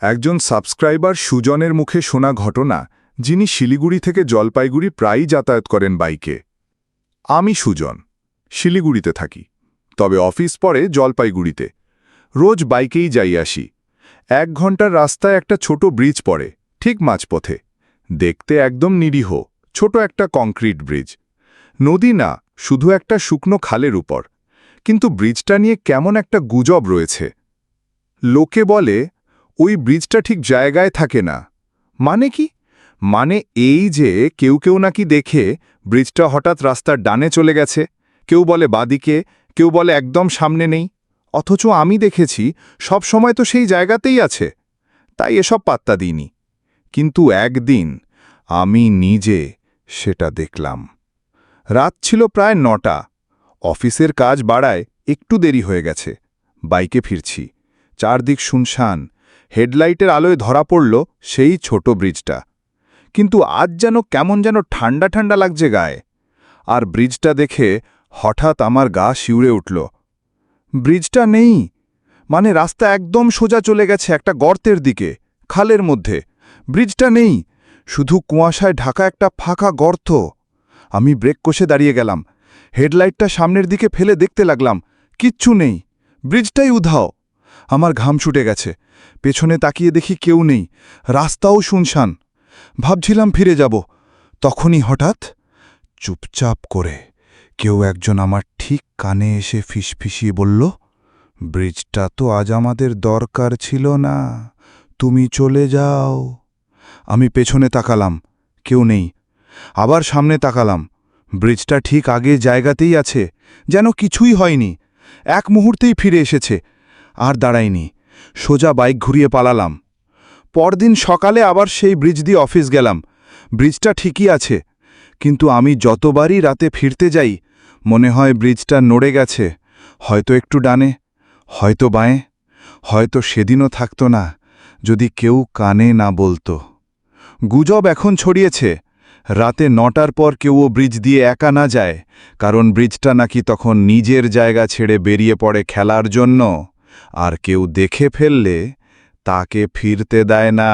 একজন সাবস্ক্রাইবার সুজনের মুখে শোনা ঘটনা, যিনি শিলিগুড়ি থেকে জলপাইগুড়ি প্রায়ই যাতায়াত করেন বাইকে। আমি সুজন, শিলিগুড়িতে থাকি, তবে অফিস পড়ে জলপাইগুড়িতে। রোজ বাইকেই যাই আসি। 1 ঘন্টার রাস্তায় একটা ছোট ব্রিজ পড়ে, ঠিক মাঝপথে। দেখতে একদম নিরীহ, ছোট একটা কংক্রিট ব্রিজ। নদী না, শুধু একটা শুকনো খালের উপর। কিন্তু ব্রিজটা নিয়ে কেমন একটা গুজব রয়েছে। লোকে বলে ওই ব্রিজটা ঠিক জায়গায় থাকে না। মানে কি? মানে এই যে কেউ নাকি দেখে ব্রিজটা হঠাৎ রাস্তার ডানে চলে গেছে, কেউ বলে বাদিকে, কেউ বলে একদম সামনে নেই। অথচ আমি দেখেছি সব সময় তো সেই জায়গাতেই আছে। তাই এসব পাত্তা দিইনি। কিন্তু একদিন আমি নিজে সেটা দেখলাম। রাত ছিল প্রায় 9টা। অফিসের কাজ বাড়ায় একটু দেরি হয়ে গেছে। বাইকে ফিরছি, চারদিক শুনশান। হেডলাইটের আলোয় ধরা পড়ল সেই ছোট ব্রিজটা। কিন্তু আজ যেন কেমন যেন ঠান্ডা ঠান্ডা লাগছে গায়ে। আর ব্রিজটা দেখে হঠাৎ আমার গা শিউরে উঠল। ব্রিজটা নেই, মানে রাস্তা একদম সোজা চলে গেছে একটা গর্তের দিকে, খালের মধ্যে। ব্রিজটা নেই, শুধু কুয়াশায় ঢাকা একটা ফাঁকা গর্ত। আমি ব্রেক কষে দাঁড়িয়ে গেলাম, হেডলাইটটা সামনের দিকে ফেলে দেখতে লাগলাম। কিচ্ছু নেই, ব্রিজটাই উধাও। আমার ঘাম ছুটে গেছে। পেছনে তাকিয়ে দেখি কেউ নেই, রাস্তাও শুনশান। ভাবছিলাম ফিরে যাব, তখনই হঠাৎ চুপচাপ করে কেউ একজন আমার ঠিক কানে এসে ফিসফিসিয়ে বলল, ব্রিজটা তো আজ আমাদের দরকার ছিল না, তুমি চলে যাও। আমি পেছনে তাকালাম, কেউ নেই। আবার সামনে তাকালাম, ব্রিজটা ঠিক আগে জায়গাতেই আছে, যেন কিছুই হয়নি। এক মুহূর্তেই ফিরে এসেছে। আর দাঁড়াইনি, সোজা বাইক ঘুরিয়ে পালালাম। পরদিন সকালে আবার সেই ব্রিজ দিয়ে অফিস গেলাম। ব্রিজটা ঠিকই আছে, কিন্তু আমি যতবারই রাতে ফিরতে যাই মনে হয় ব্রিজটা নড়ে গেছে। হয়তো একটু ডানে, হয়তো বাঁয়ে, হয়তো সেদিনও থাকত না যদি কেউ কানে না বলতো। গুজব এখন ছড়িয়েছে, রাতে 9টার পর কেউ ব্রিজ দিয়ে একা না যায়, কারণ ব্রিজটা নাকি তখন নিজের জায়গা ছেড়ে বেরিয়ে পড়ে খেলার জন্য। আর কেউ দেখে ফেললে তাকে ফিরতে দেয় না।